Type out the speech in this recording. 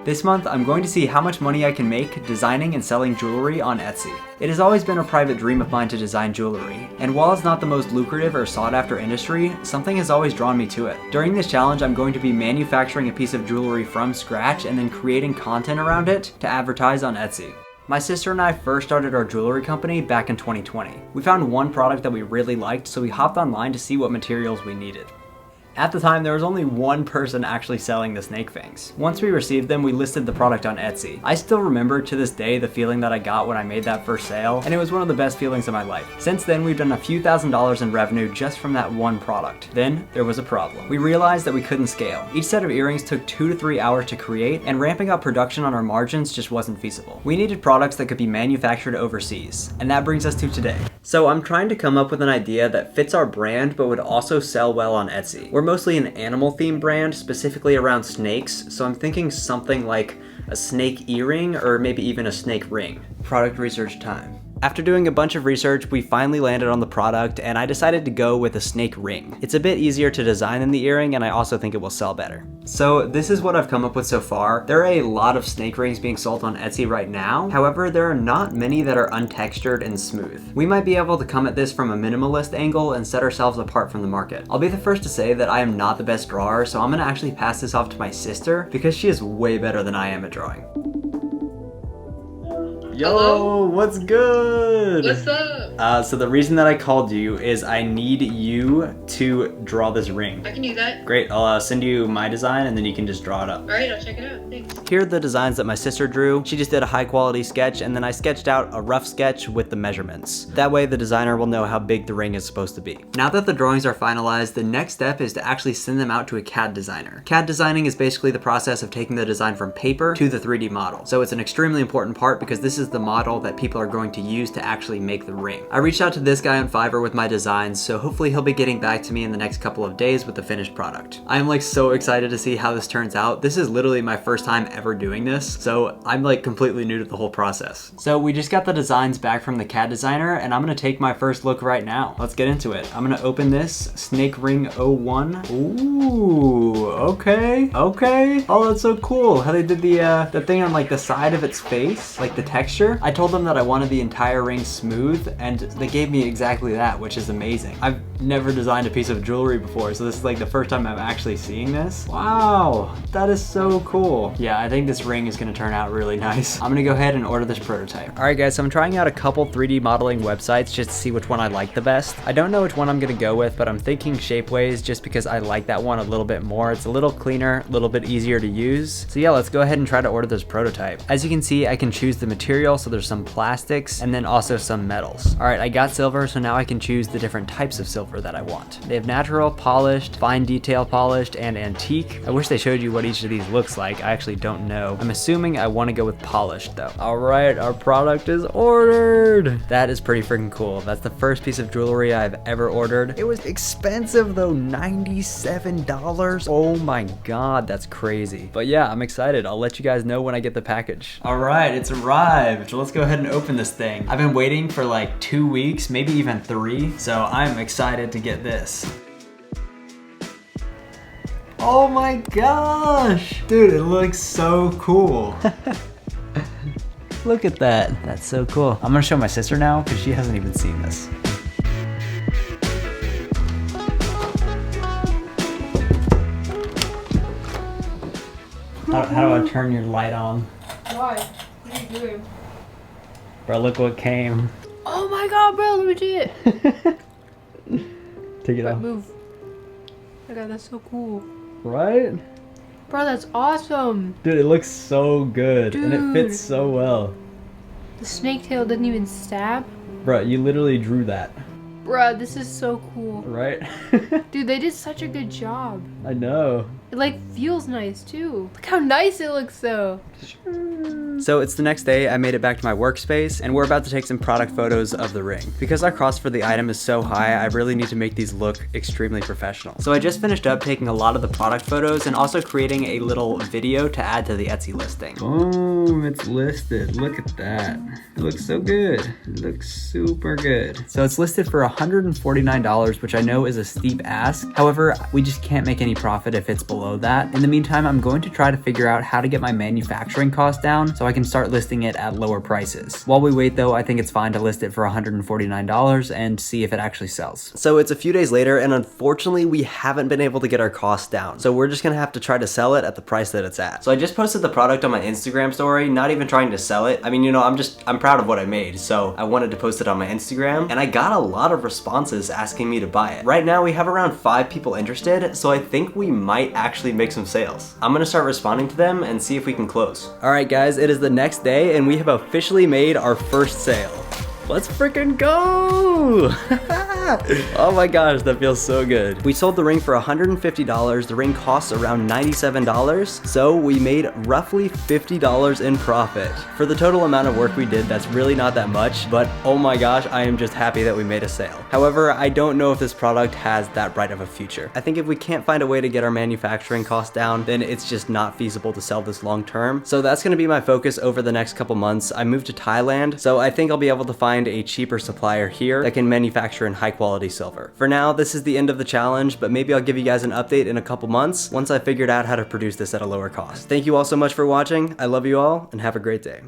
This month, I'm going to see how much money I can make designing and selling jewelry on Etsy. It has always been a private dream of mine to design jewelry, and while it's not the most lucrative or sought after industry, something has always drawn me to it. During this challenge, I'm going to be manufacturing a piece of jewelry from scratch and then creating content around it to advertise on Etsy. My sister and I first started our jewelry company back in 2020. We found one product that we really liked, so we hopped online to see what materials we needed. At the time, there was only one person actually selling the snake fangs. Once we received them, we listed the product on Etsy. I still remember to this day the feeling that I got when I made that first sale, and it was one of the best feelings of my life. Since then, we've done a few $1,000s in revenue just from that one product. Then, there was a problem. We realized that we couldn't scale. Each set of earrings took 2 to 3 hours to create, and ramping up production on our margins just wasn't feasible. We needed products that could be manufactured overseas, and that brings us to today. So I'm trying to come up with an idea that fits our brand but would also sell well on Etsy. We're mostly an animal themed brand, specifically around snakes, so I'm thinking something like a snake earring or maybe even a snake ring. Product research time. After doing a bunch of research, we finally landed on the product and I decided to go with a snake ring. It's a bit easier to design than the earring and I also think it will sell better. So this is what I've come up with so far. There are a lot of snake rings being sold on Etsy right now. However, there are not many that are untextured and smooth. We might be able to come at this from a minimalist angle and set ourselves apart from the market. I'll be the first to say that I am not the best drawer, so I'm gonna actually pass this off to my sister because she is way better than I am at drawing. Yo, hello? What's good? What's up? So the reason that I called you is I need you to draw this ring. I can do that. Great, I'll send you my design and then you can just draw it up. Alright, I'll check it out. Thanks. Here are the designs that my sister drew. She just did a high quality sketch and then I sketched out a rough sketch with the measurements. That way the designer will know how big the ring is supposed to be. Now that the drawings are finalized, the next step is to actually send them out to a CAD designer. CAD designing is basically the process of taking the design from paper to the 3D model. So it's an extremely important part because this is the model that people are going to use to actually make the ring. I reached out to this guy on Fiverr with my designs, so hopefully he'll be getting back to me in the next couple of days with the finished product. I am like so excited to see how this turns out. This is literally my first time ever doing this, so I'm like completely new to the whole process. So we just got the designs back from the CAD designer and I'm gonna take my first look right now. Let's get into it. I'm gonna open this Snake Ring 01. Ooh, okay. Oh, that's so cool how they did the thing on like the side of its face, like the texture. I told them that I wanted the entire ring smooth and they gave me exactly that, which is amazing. I've never designed a piece of jewelry before, so this is like the first time I'm actually seeing this. Wow, that is so cool. Yeah, I think this ring is gonna turn out really nice. I'm gonna go ahead and order this prototype. All right guys, so I'm trying out a couple 3D modeling websites just to see which one I like the best. I don't know which one I'm gonna go with, but I'm thinking Shapeways just because I like that one a little bit more. It's a little cleaner, a little bit easier to use. So yeah, let's go ahead and try to order this prototype. As you can see, I can choose the material, so there's some plastics and then also some metals. All right, I got silver, so now I can choose the different types of silver that I want. They have natural, polished, fine detail polished, and antique. I wish they showed you what each of these looks like. I actually don't know. I'm assuming I want to go with polished though. All right, our product is ordered. That is pretty freaking cool. That's the first piece of jewelry I've ever ordered. It was expensive though, $97. Oh my God, that's crazy. But yeah, I'm excited. I'll let you guys know when I get the package. All right, it's arrived. Let's go ahead and open this thing. I've been waiting for like 2 weeks, maybe even 3, so I'm excited to get this. Oh my gosh! Dude, it looks so cool. Look at that. That's so cool. I'm gonna show my sister now because she hasn't even seen this. How do I turn your light on? Why? What are you doing? Bro, look what came. Oh my God, bro, let me see it. Take it Bro, off. move. Oh my God, that's so cool. Right? Bro, that's awesome. Dude, it looks so good. And it fits Dude. so well. The snake tail didn't even stab. Bro, you literally drew that. Bro, this is so cool. Right? Dude, they did such a good job. I know. It like feels nice too. Look how nice it looks though. So it's the next day, I made it back to my workspace, and we're about to take some product photos of the ring. Because our cost for the item is so high, I really need to make these look extremely professional. So I just finished up taking a lot of the product photos and also creating a little video to add to the Etsy listing. Boom, it's listed. Look at that. It looks so good. It looks super good. So it's listed for $149, which I know is a steep ask. However, we just can't make any profit if it's below that. In the meantime, I'm going to try to figure out how to get my manufacturing costs down so I can start listing it at lower prices. While we wait though, I think it's fine to list it for $149 and see if it actually sells. So it's a few days later, and unfortunately we haven't been able to get our costs down. So we're just gonna have to try to sell it at the price that it's at. So I just posted the product on my Instagram story, not even trying to sell it. I mean, you know, I'm proud of what I made, so I wanted to post it on my Instagram, and I got a lot of responses asking me to buy it. Right now we have around 5 people interested, so I think we might actually make some sales. I'm gonna start responding to them and see if we can close. All right guys, it is the next day and we have officially made our first sale. Let's freaking go! Oh my gosh, that feels so good. We sold the ring for $150. The ring costs around $97, so we made roughly $50 in profit. For the total amount of work we did, that's really not that much, but oh my gosh, I am just happy that we made a sale. However, I don't know if this product has that bright of a future. I think if we can't find a way to get our manufacturing costs down, then it's just not feasible to sell this long term. So that's gonna be my focus over the next couple months. I moved to Thailand, so I think I'll be able to find a cheaper supplier here that can manufacture in high quality silver. For now, this is the end of the challenge, but maybe I'll give you guys an update in a couple months once I figured out how to produce this at a lower cost. Thank you all so much for watching. I love you all and have a great day.